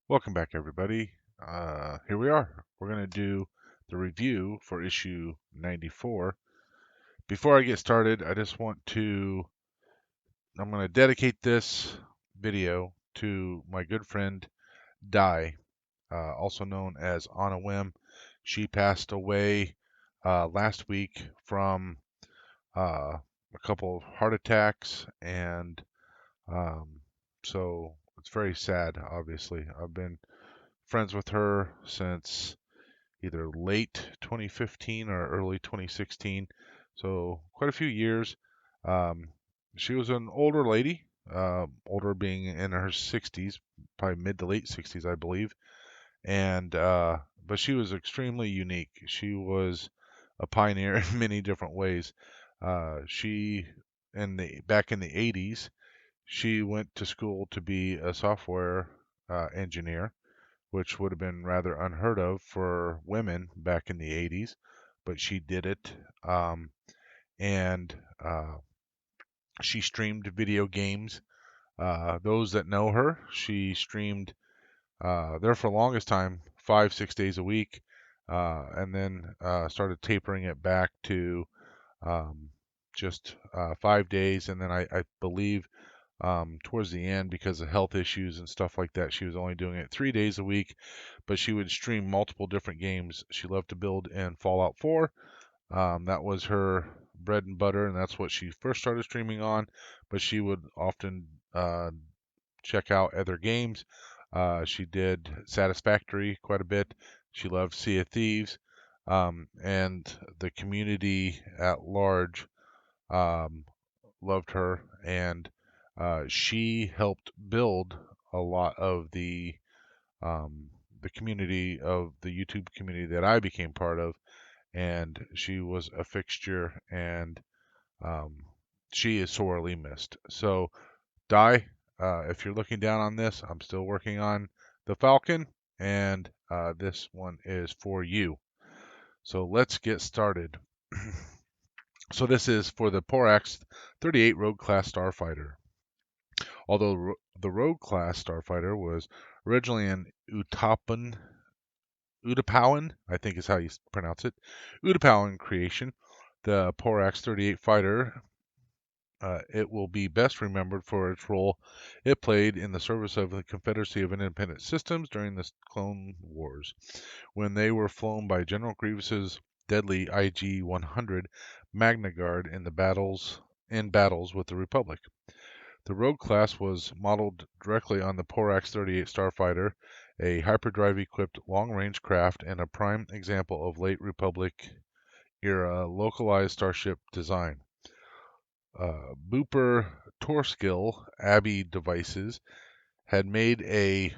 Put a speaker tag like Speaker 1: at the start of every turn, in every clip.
Speaker 1: Welcome back, everybody. Here we are. We're going to do the review for issue 94. Before I get started, I'm going to dedicate this video to my good friend Di, also known as On a Whim. She passed away last week from a couple of heart attacks, and um, so it's very sad, obviously. I've been friends with her since either late 2015 or early 2016, so quite a few years. Um, she was an older lady, older being in her 60s, probably mid to late 60s, I believe, and but she was extremely unique. She was a pioneer in many different ways. She in the back in the 80s, she went to school to be a software engineer, which would have been rather unheard of for women back in the 80s, but she did it. And she streamed video games. Those that know her, she streamed there for the longest time, 5, 6 days a week, and then started tapering it back to um, just 5 days. And then I believe towards the end, because of health issues and stuff like that, she was only doing it 3 days a week, but she would stream multiple different games. She loved to build in Fallout 4. That was her bread and butter, and that's what she first started streaming on, but she would often check out other games. She did Satisfactory quite a bit. She loved Sea of Thieves, and the community at large um, loved her, and she helped build a lot of um, the community of the YouTube community that I became part of, and she was a fixture, and um, she is sorely missed. So, Di, if you're looking down on this, I'm still working on the Falcon, and this one is for you. So let's get started. So this is for the Porax-38 Rogue Class Starfighter. Although the Rogue Class Starfighter was originally an Utapowan, I think is how you pronounce it, Utapowan creation, the Porax-38 fighter, it will be best remembered for its role it played in the service of the Confederacy of Independent Systems during the Clone Wars, when they were flown by General Grievous's deadly IG-100 Magna Guard in battles with the Republic. The Rogue class was modeled directly on the Porax-38 Starfighter, a hyperdrive-equipped long-range craft and a prime example of late Republic-era localized starship design. Booper Torskill Abbey Devices had made a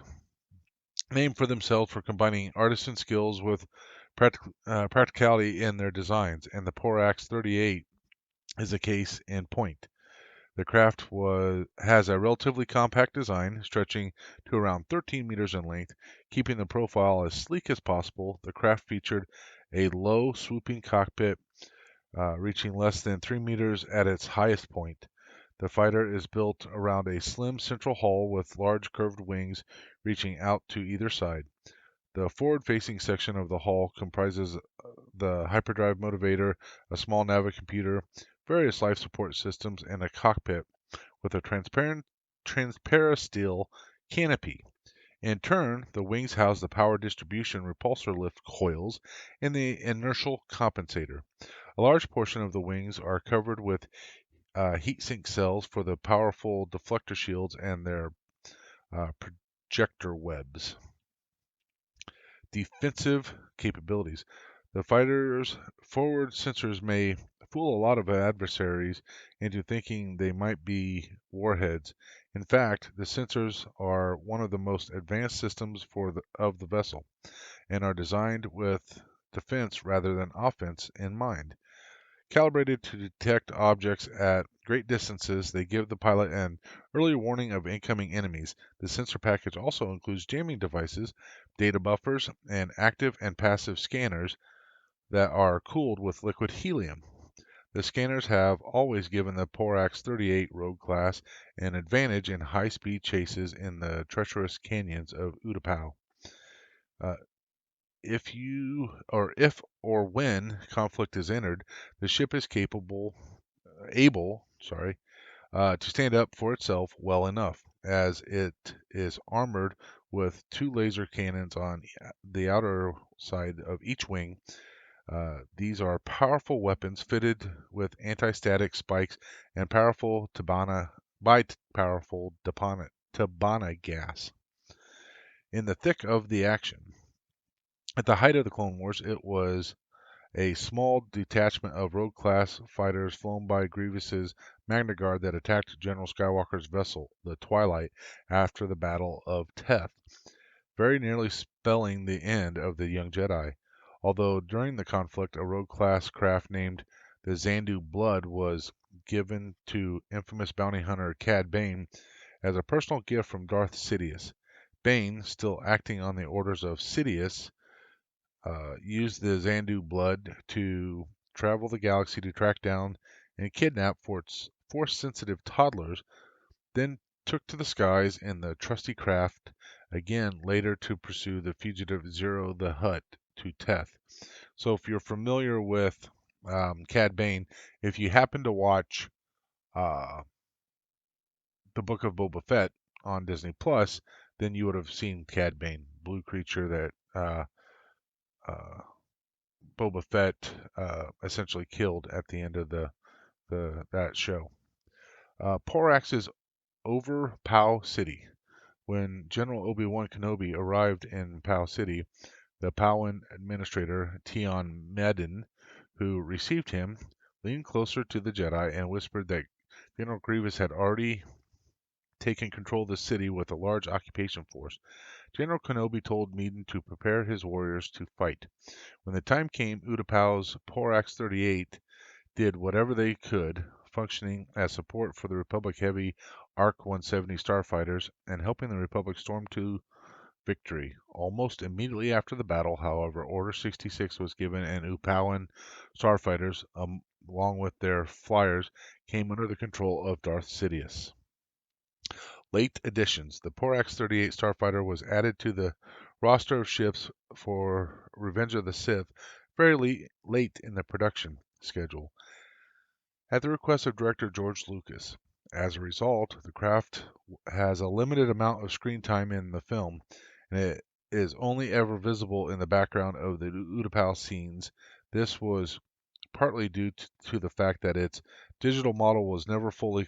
Speaker 1: name for themselves for combining artisan skills with practicality in their designs, and the Porax-38 is a case in point. The craft has a relatively compact design, stretching to around 13 meters in length, keeping the profile as sleek as possible. The craft featured a low, swooping cockpit reaching less than 3 meters at its highest point. The fighter is built around a slim central hull with large curved wings reaching out to either side. The forward-facing section of the hull comprises the hyperdrive motivator, a small navigacomputer, various life support systems, and a cockpit with a transparasteel canopy. In turn, the wings house the power distribution repulsor lift coils and the inertial compensator. A large portion of the wings are covered with heat sink cells for the powerful deflector shields and their projector webs. Defensive capabilities. The fighter's forward sensors may fool a lot of adversaries into thinking they might be warheads. In fact, the sensors are one of the most advanced systems of the vessel and are designed with defense rather than offense in mind. Calibrated to detect objects at great distances, they give the pilot an early warning of incoming enemies. The sensor package also includes jamming devices, data buffers, and active and passive scanners that are cooled with liquid helium. The scanners have always given the Porax-38 Rogue Class an advantage in high-speed chases in the treacherous canyons of Utapau. Uh, if or when conflict is entered, the ship is able to stand up for itself well enough, as it is armored with two laser cannons on the outer side of each wing. These are powerful weapons fitted with anti-static spikes and powerful Tabana gas. In the thick of the action, at the height of the Clone Wars, it was a small detachment of Rogue class fighters flown by Grievous's Magna Guard that attacked General Skywalker's vessel, the Twilight, after the Battle of Teth, very nearly spelling the end of the young Jedi. Although during the conflict, a Rogue class craft named the Xandu Blood was given to infamous bounty hunter Cad Bane as a personal gift from Darth Sidious. Bane, still acting on the orders of Sidious, used the Xandu blood to travel the galaxy to track down and kidnap force-sensitive toddlers, then took to the skies in the trusty craft again later to pursue the fugitive Zero the Hutt to Teth. So if you're familiar with Cad Bane, if you happen to watch uh, the Book of Boba Fett on Disney Plus, then you would have seen Cad Bane, blue creature that uh, Boba Fett essentially killed at the end of that show. Porax is over Pao City. When General Obi-Wan Kenobi arrived in Pao City, the Pauan administrator Tion Medin, who received him, leaned closer to the Jedi and whispered that General Grievous had already taken control of the city with a large occupation force. General Kenobi told Medin to prepare his warriors to fight. When the time came, Utapau's Porax-38 did whatever they could, functioning as support for the Republic heavy ARC-170 starfighters and helping the Republic storm to victory. Almost immediately after the battle, however, Order 66 was given and Upauan starfighters, along with their flyers, came under the control of Darth Sidious. Late additions. The Porax-38 starfighter was added to the roster of ships for Revenge of the Sith very late in the production schedule, at the request of director George Lucas. As a result, the craft has a limited amount of screen time in the film, and it is only ever visible in the background of the Utapau scenes. This was partly due to the fact that its digital model was never fully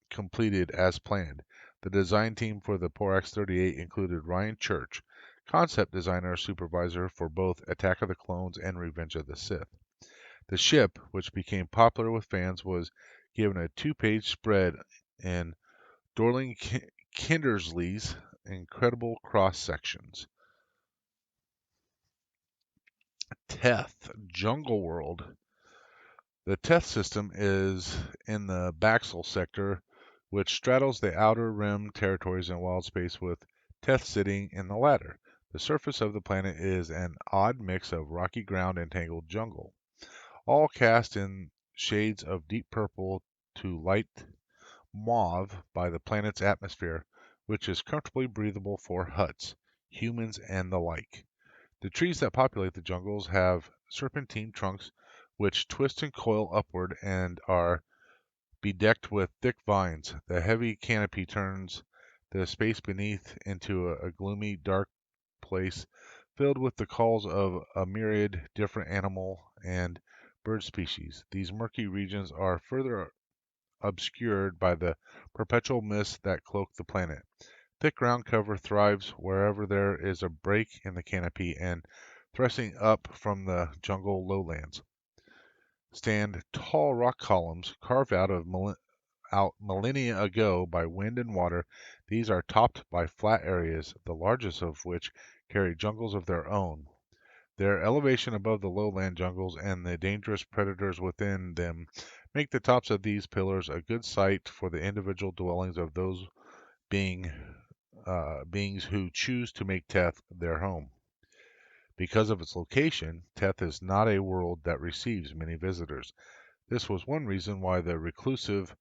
Speaker 1: completed as planned. The design team for the Porax-38 included Ryan Church, concept designer supervisor for both Attack of the Clones and Revenge of the Sith. The ship, which became popular with fans, was given a two-page spread in Dorling Kindersley's incredible cross-sections. Teth, Jungle World. The Teth system is in the Baxel sector, which straddles the outer rim territories and wild space, with Teth sitting in the latter. The surface of the planet is an odd mix of rocky ground and tangled jungle, all cast in shades of deep purple to light mauve by the planet's atmosphere, which is comfortably breathable for Hutts, humans, and the like. The trees that populate the jungles have serpentine trunks which twist and coil upward and are bedecked with thick vines. The heavy canopy turns the space beneath into a gloomy, dark place filled with the calls of a myriad different animal and bird species. These murky regions are further obscured by the perpetual mists that cloak the planet. Thick ground cover thrives wherever there is a break in the canopy, and thrusting up from the jungle lowlands stand tall rock columns carved out millennia ago by wind and water. These are topped by flat areas, the largest of which carry jungles of their own. Their elevation above the lowland jungles and the dangerous predators within them make the tops of these pillars a good site for the individual dwellings of those beings who choose to make Teth their home. Because of its location, Teth is not a world that receives many visitors. This was one reason why the reclusive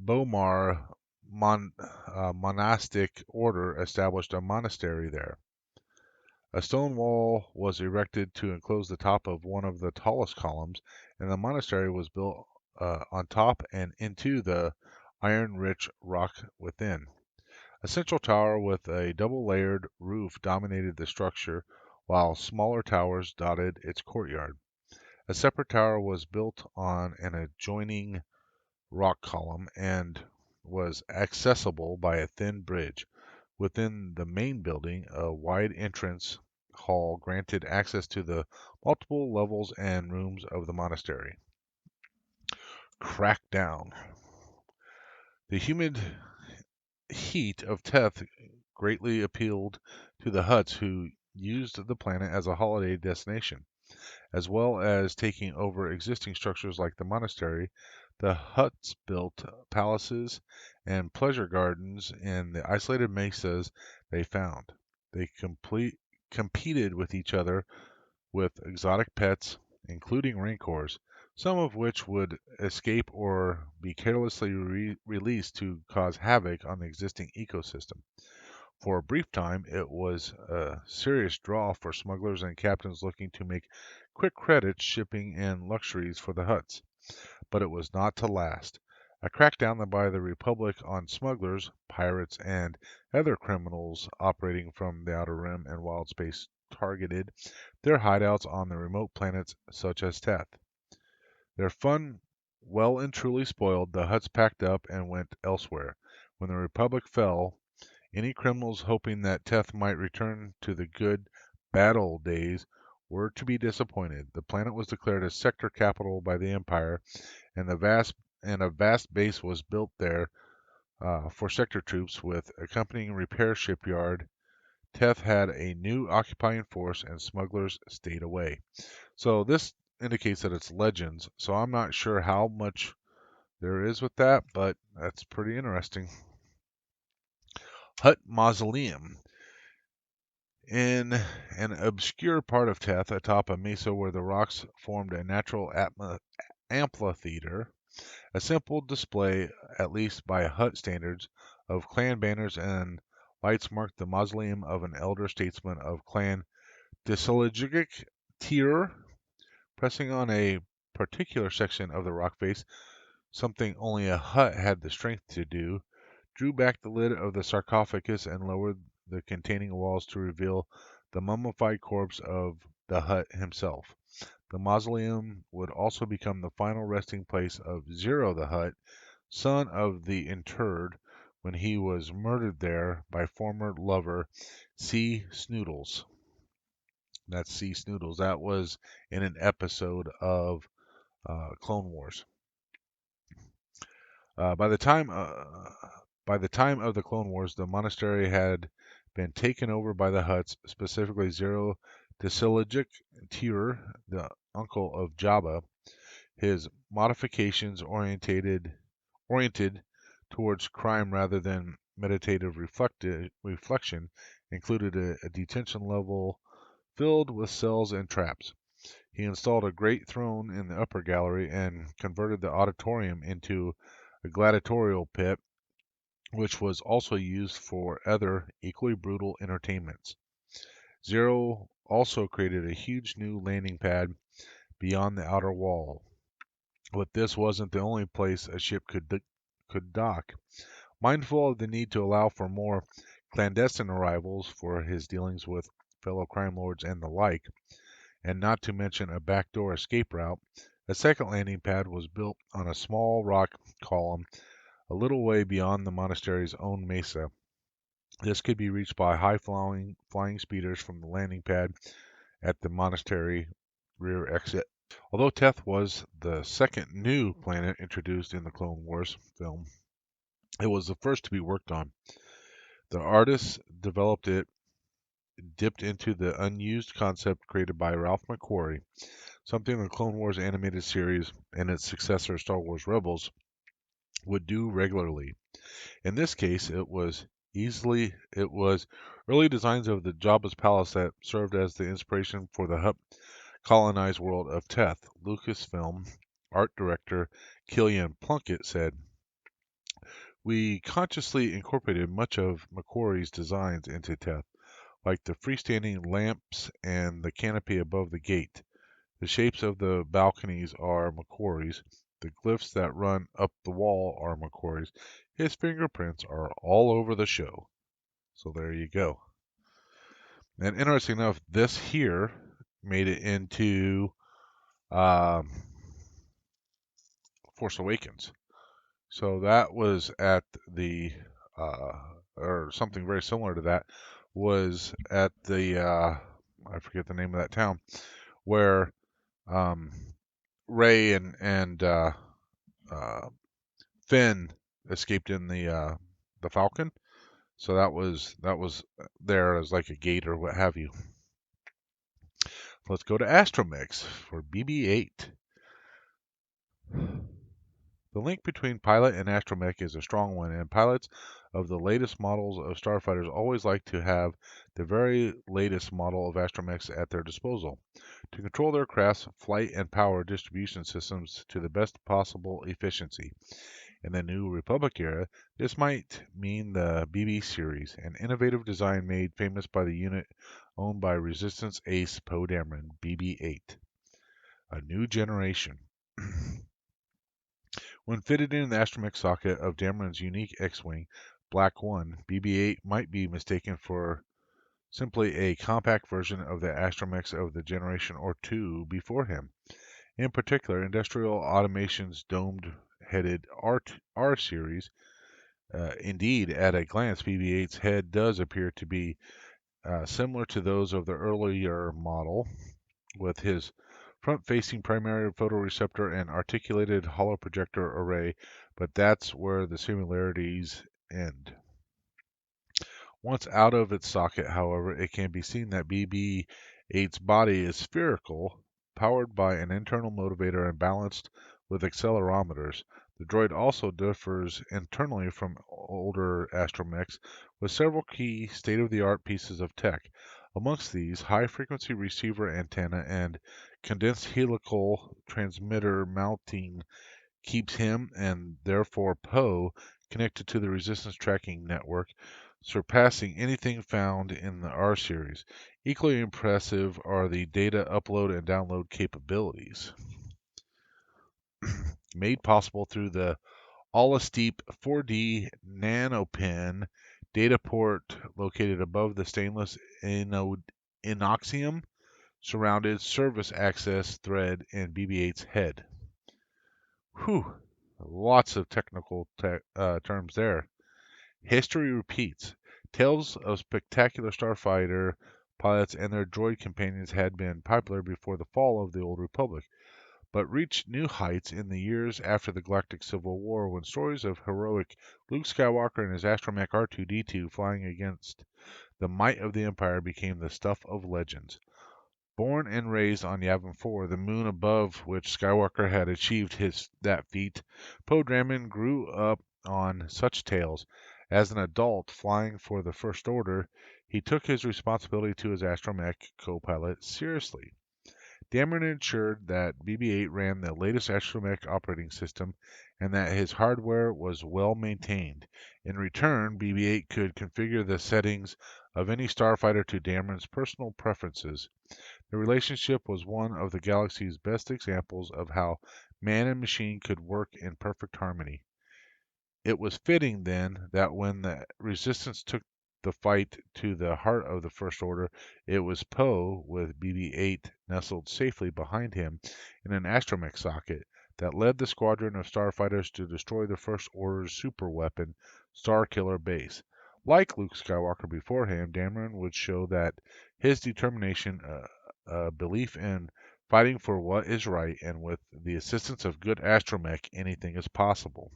Speaker 1: Bomar monastic order established a monastery there. A stone wall was erected to enclose the top of one of the tallest columns, and the monastery was built on top and into the iron-rich rock within. A central tower with a double-layered roof dominated the structure, while smaller towers dotted its courtyard. A separate tower was built on an adjoining rock column and was accessible by a thin bridge. Within the main building, a wide entrance hall granted access to the multiple levels and rooms of the monastery. Crackdown. The humid heat of Teth greatly appealed to the Hutts, who used the planet as a holiday destination. As well as taking over existing structures like the monastery, the Hutts built palaces and pleasure gardens in the isolated mesas they found. They competed with each other with exotic pets, including rancors, some of which would escape or be carelessly released to cause havoc on the existing ecosystem. For a brief time, it was a serious draw for smugglers and captains looking to make quick credits shipping in luxuries for the Hutts. But it was not to last. A crackdown by the Republic on smugglers, pirates, and other criminals operating from the Outer Rim and Wild Space targeted their hideouts on the remote planets such as Teth. Their fun well and truly spoiled, the Hutts packed up and went elsewhere. When the Republic fell, any criminals hoping that Teth might return to the good, bad old days were to be disappointed. The planet was declared a sector capital by the Empire, and a vast base was built there for sector troops with accompanying repair shipyard. Teth had a new occupying force, and smugglers stayed away. So this indicates that it's legends. So I'm not sure how much there is with that, but that's pretty interesting. Hutt Mausoleum. In an obscure part of Teth, atop a mesa where the rocks formed a natural amphitheater, a simple display, at least by Hutt standards, of clan banners and lights marked the mausoleum of an elder statesman of clan Disiligic Tier. Pressing on a particular section of the rock face, something only a Hutt had the strength to do, drew back the lid of the sarcophagus and lowered the containing walls to reveal the mummified corpse of the Hutt himself. The mausoleum would also become the final resting place of Zero the Hutt, son of the interred, when he was murdered there by former lover C. Snoodles. That's C. Snoodles. That was in an episode of Clone Wars. By the time of the Clone Wars, the monastery had been taken over by the Hutts, specifically Zero Disiligic Tier, the uncle of Jabba. His modifications oriented towards crime rather than meditative reflection included a detention level filled with cells and traps. He installed a great throne in the upper gallery and converted the auditorium into a gladiatorial pit, which was also used for other equally brutal entertainments. Zero also created a huge new landing pad beyond the outer wall. But this wasn't the only place a ship could dock. Mindful of the need to allow for more clandestine arrivals for his dealings with fellow crime lords and the like, and not to mention a backdoor escape route, a second landing pad was built on a small rock column a little way beyond the monastery's own mesa. This could be reached by high-flying speeders from the landing pad at the monastery rear exit. Although Teth was the second new planet introduced in the Clone Wars film, it was the first to be worked on. The artists developed it, dipped into the unused concept created by Ralph McQuarrie, something the Clone Wars animated series and its successor Star Wars Rebels would do regularly. In this case, it was early designs of the Jabba's palace that served as the inspiration for the Hutt colonized world of Teth. Lucasfilm art director Killian Plunkett said, "We consciously incorporated much of Macquarie's designs into Teth, like the freestanding lamps and the canopy above the gate. The shapes of the balconies are Macquarie's. The glyphs that run up the wall are Macquarie's. His fingerprints are all over the show." So there you go. And interesting enough, this here made it into um, Force Awakens. So that was at the, uh, or something very similar to that, was at the, I forget the name of that town, where um, Ray and uh, Finn escaped in the Falcon. So that was there as like a gate or what have you. Let's go to Astromechs for BB-8. The link between pilot and astromech is a strong one, and pilots of the latest models of starfighters always like to have the very latest model of astromechs at their disposal to control their craft's flight and power distribution systems to the best possible efficiency. In the New Republic era, this might mean the BB series, an innovative design made famous by the unit owned by Resistance ace Poe Dameron, BB-8. A new generation. When fitted in the astromech socket of Dameron's unique X-Wing, Black 1, BB-8 might be mistaken for simply a compact version of the astromechs of the generation or two before him. In particular, Industrial Automation's domed-headed R series. Indeed, at a glance, BB-8's head does appear to be similar to those of the earlier model, with his front-facing primary photoreceptor and articulated holoprojector array, but that's where the similarities end. Once out of its socket, however, it can be seen that BB-8's body is spherical, powered by an internal motivator and balanced with accelerometers. The droid also differs internally from older astromechs with several key state-of-the-art pieces of tech. Amongst these, high-frequency receiver antenna and condensed helical transmitter mounting keeps him, and therefore Poe, connected to the Resistance tracking network, surpassing anything found in the R series. Equally impressive are the data upload and download capabilities, made possible through the Olasteep 4D NanoPen data port located above the stainless inoxium surrounded service access thread in BB-8's head. Whew, lots of technical terms there. History repeats. Tales of spectacular starfighter pilots and their droid companions had been popular before the fall of the Old Republic, but reached new heights in the years after the Galactic Civil War when stories of heroic Luke Skywalker and his astromech R2-D2 flying against the might of the Empire became the stuff of legends. Born and raised on Yavin 4, the moon above which Skywalker had achieved that feat, Poe Dameron grew up on such tales. As an adult flying for the First Order, he took his responsibility to his astromech co-pilot seriously. Dameron ensured that BB-8 ran the latest astromech operating system and that his hardware was well maintained. In return, BB-8 could configure the settings of any starfighter to Dameron's personal preferences. The relationship was one of the galaxy's best examples of how man and machine could work in perfect harmony. It was fitting, then, that when the Resistance took the fight to the heart of the First Order, it was Poe, with BB-8 nestled safely behind him in an astromech socket, that led the squadron of starfighters to destroy the First Order's superweapon, Starkiller Base. Like Luke Skywalker before him, Dameron would show that his determination, belief in fighting for what is right, and with the assistance of good astromech, anything is possible.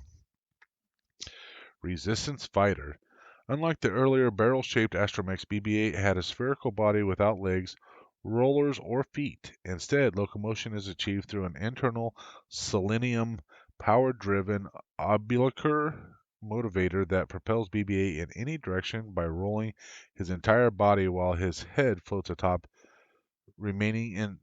Speaker 1: Resistance Fighter. Unlike the earlier barrel-shaped astromechs, BB-8 had a spherical body without legs, rollers, or feet. Instead, locomotion is achieved through an internal selenium power-driven obelicer motivator that propels BB-8 in any direction by rolling his entire body while his head floats atop, remaining in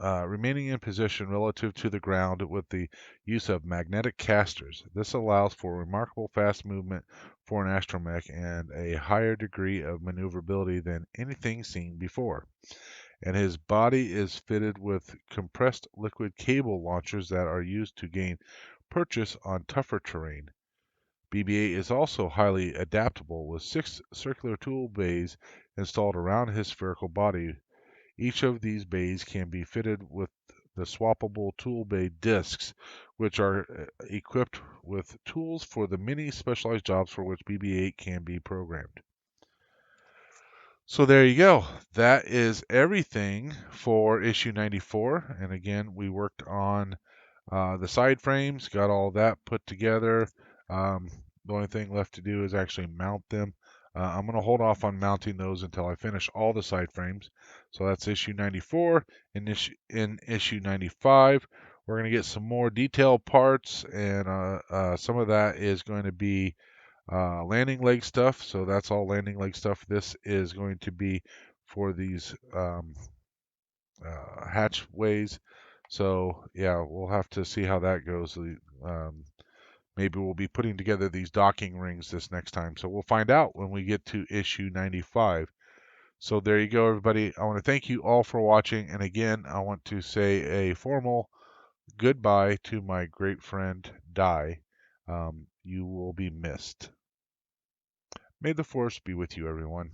Speaker 1: remaining in position relative to the ground with the use of magnetic casters. This allows for remarkable fast movement for an astromech and a higher degree of maneuverability than anything seen before. And his body is fitted with compressed liquid cable launchers that are used to gain purchase on tougher terrain. BB-8 is also highly adaptable with 6 circular tool bays installed around his spherical body. Each of these bays can be fitted with the swappable tool bay discs, which are equipped with tools for the many specialized jobs for which BB-8 can be programmed. So there you go. That is everything for issue 94. And again, we worked on the side frames, got all that put together. Um, the only thing left to do is actually mount them. I'm going to hold off on mounting those until I finish all the side frames. So that's issue 94. In issue 95, we're going to get some more detailed parts, and some of that is going to be landing leg stuff. So that's all landing leg stuff. This is going to be for these hatchways. So yeah, we'll have to see how that goes. Maybe we'll be putting together these docking rings this next time. So we'll find out when we get to issue 95. So there you go, everybody. I want to thank you all for watching. And again, I want to say a formal goodbye to my great friend, Di. You will be missed. May the force be with you, everyone.